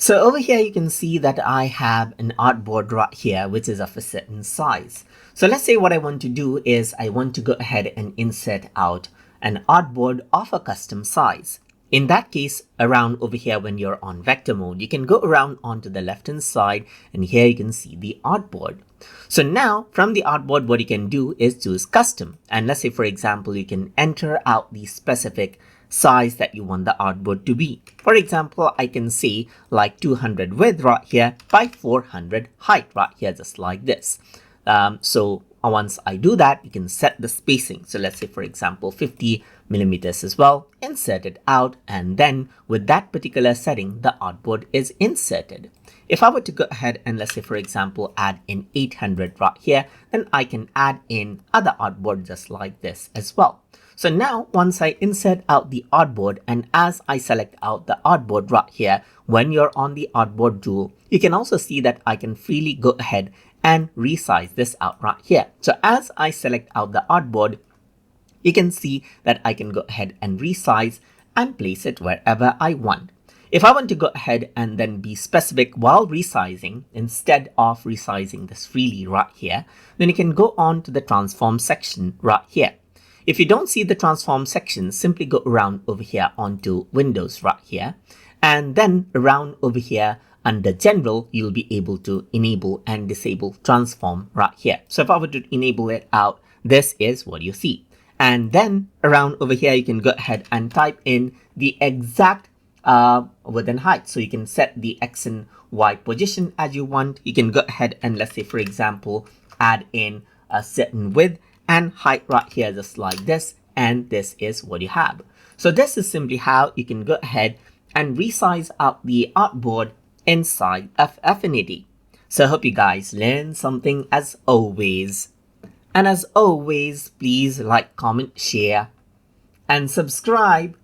So over here, you can see that I have an artboard right here, which is of a certain size. So let's say what I want to do is I want to go ahead and insert out an artboard of a custom size. In that case, around over here, when you're on vector mode, you can go around onto the left hand side, and here you can see the artboard. So now from the artboard, what you can do is choose custom. And let's say, for example, you can enter out the specific size that you want the artboard to be. For example, I can say like 200 width right here by 400 height right here, just like this. So once I do that, you can set the spacing. So let's say, for example, 50 millimeters as well, insert it out, and then with that particular setting, the artboard is inserted. If I were to go ahead and let's say, for example, add in 800 right here, then I can add in other artboard just like this as well. So now once I insert out the artboard, and as I select out the artboard right here, when you're on the artboard tool, you can also see that I can freely go ahead and resize this out right here. So as I select out the artboard, you can see that I can go ahead and resize and place it wherever I want. If I want to go ahead and then be specific while resizing, instead of resizing this freely right here, then you can go on to the transform section right here. If you don't see the transform section, simply go around over here onto Windows right here, and then around over here under General, you'll be able to enable and disable transform right here. So if I were to enable it out, this is what you see. And then around over here, you can go ahead and type in the exact width and height. So you can set the X and Y position as you want. You can go ahead and let's say, for example, add in a certain width and height right here, just like this. And this is what you have. So this is simply how you can go ahead and resize out the artboard inside of Affinity. So I hope you guys learned something as always. And as always, please like, comment, share, and subscribe